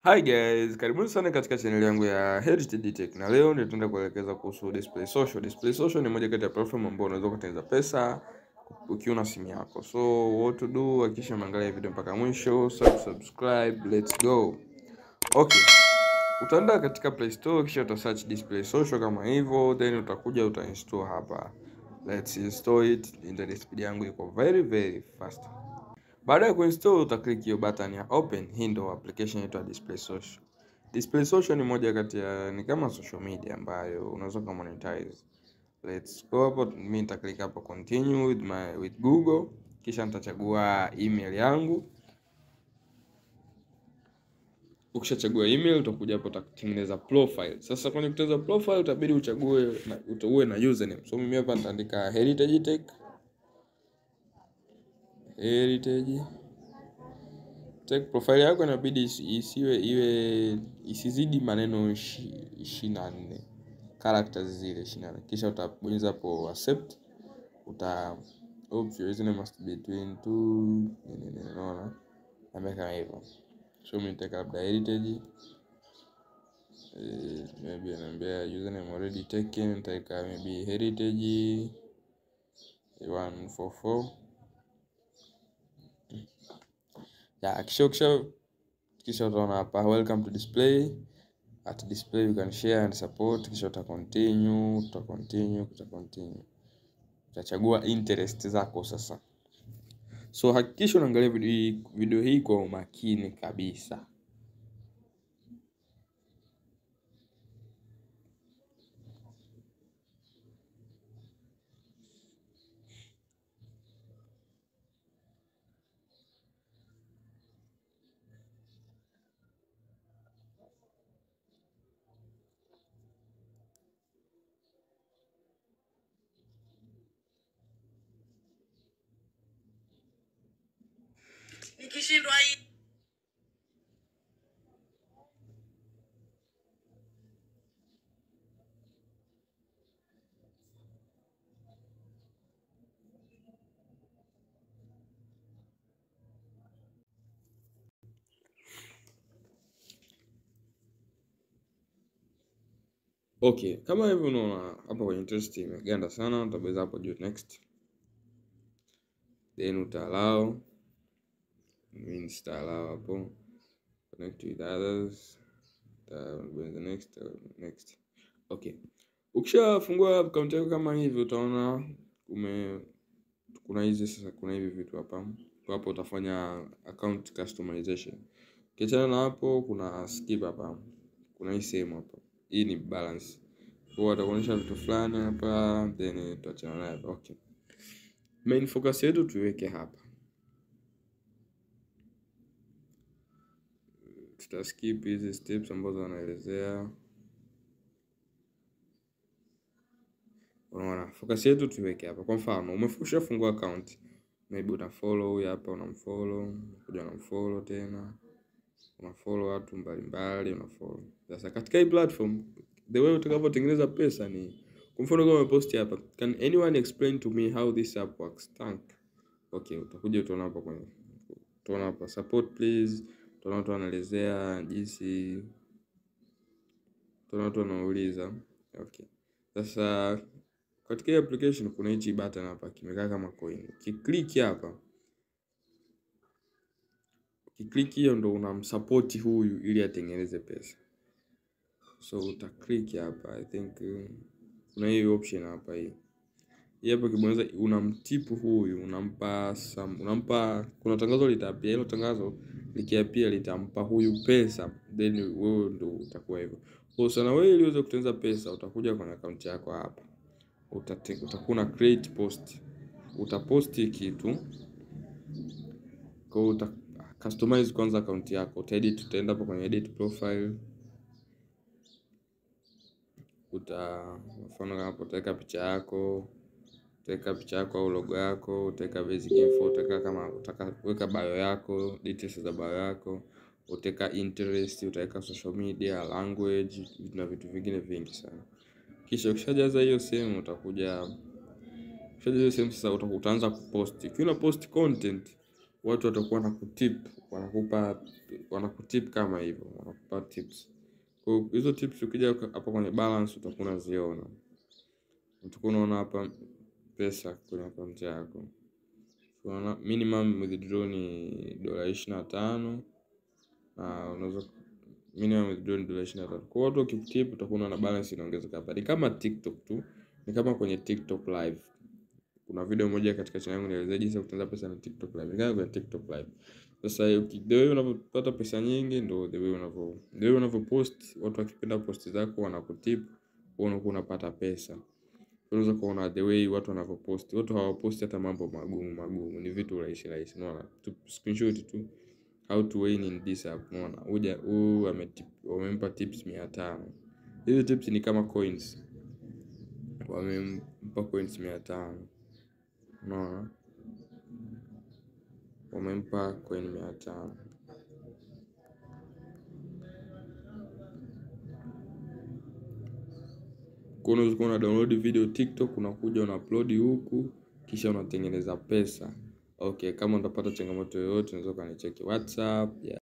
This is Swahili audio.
Hi guys, karibuni sana katika channel yangu ya Heritage Tech, na leo nitaenda kuelekeza kuhusu display social. Display social ni moja kati ya platform ambayo unaweza kutengeneza pesa ukiwa na simu yako. So what to do, hakikisha umeangalia video mpaka mwisho, subscribe, let's go. Okay. Utaenda katika Play Store kisha uta search display social kama hivyo, then utakuja install hapa. Let's install it. Internet speed yangu iko very fast. Baada ya kuinstall utaklik hiyo button ya open. Hii ndio application yetu ya display social. Display social ni moja kati ya ni kama social media ambayo unaweza kumonetize. Let's go hapo, mimi nitaklik hapo continue with Google, kisha nitachagua email yangu. Ukishachagua email utakuja hapo utatengeneza profile. Sasa kwenye kutengeneza profile utabidi uwe na username. So mimi hapa nitaandika Heritage Tech. Heritage Tech. Profile yako inabidi isizidi maneno 24 characters zile 24. Kisha utabonyeza hapo accept. Your username must be between two unaona kama hivyo. So mimi nitaka labda Heritage, maybe anambia username already taken, nitaka maybe Heritage 144. Ya kisha utaona hapa welcome to display. At display you can share and support. Kisha continue. Utachagua interest zako sasa. So hakikisha unaangalia video hii kwa umakini kabisa. Nikishindwa hii. Okay, kama hivyo unaona hapa kwenye interest imeganda sana, utabonyeza hapo juu next. Then utallow. Means allow hapo connect with others. The next. Okay. Ukishafungua account yako kama hivi utaona kuna hivi vitu hapa. Kwa hapo utafanya account customization. Kiachana na hapo kuna skip hapa. Kuna hii sehemu hapa. Hii ni balance. Kwa atakuonyesha vitu fulani hapa, then tuachana nayo. Okay. Main focus yetu tuweke hapa. Tutaskip hizi steps ambazo wanaelezea. Unaona, focus yetu tuweke hapa. Kwa mfano, umefungua account, maybe utafollow huyu hapa, unamfollow, kuja unamfollow tena. Unafollow watu mbalimbali, unafollow. Sasa katika hii platform, the way utakavyotengeneza pesa ni kwa mfano kama umepost hapa, can anyone explain to me how this app works? Thank. Okay, utakuja utaona hapa support please. Utaona watu wanaelezea jinsi, utaona watu wanauliza. Okay. Sasa katika hii application kuna hichi button hapa kimekaa kama coin. Ukiklik hapa, hiyo ndo unamsupport huyu ili atengeneze pesa. So utaklik hapa, I think kuna hii option hapa hii. Hapo kibonyeza unamtipu huyu, unampa kuna tangazo litapia, hilo tangazo likiapia litampa huyu pesa, then wewe ndo utakuwa hivyo. Kwa sana wewe ili uweze kutengeneza pesa utakuja kwenye account yako hapa. Utakuwa create post. Utaposti kitu. Kwa customize kwanza account yako. Utaenda hapo kwenye edit profile. Mfano hapo utaweka picha yako. Utaweka picha yako au logo yako, utaweka basic info, utaweka kama utaka kuweka bio yako, details za bio yako, utaweka interest, utaweka social media, language na vitu vingine vingi sana. Kisha ukishajaza hiyo sehemu sasa utaanza kupost. Ukiwa post content watu watakuwa wanakutip kama hivyo, wanakupa tips. Kwa hizo tips ukija hapa kwenye balance utakuwa unaziona. Utakuwa unaona hapa pesa kwenye account yako. Unaona minimum withdraw ni $25 na unaweza minimum withdraw ni $23. Kwa watu ukitip utakuwa unaona balance inaongezeka hapa. Ni kama TikTok tu. Ni kama kwenye TikTok live. Kuna video moja katika channel yangu nielezea jinsi ya kutengeneza pesa na TikTok live. Ni kama kwenye TikTok live. Sasa the way unapata pesa nyingi ndio the way unavyopost, watu wakipenda post zako wanakutip, unakuwa unapata pesa. Unaweza kuona the way watu wanavyopost. Watu hawaposti hata mambo magumu, ni vitu rahisi, unaona? Tu screenshot tu how to win in this app, unaona? Wamempa tips 500. Hizo tips ni kama coins. Wamempa coins 500. Unaona? Wamempa coin 500. Unaweza kuona download video TikTok, unakuja una upload huku kisha unatengeneza pesa. Okay, kama utapata changamoto yoyote unaweza kanicheki WhatsApp.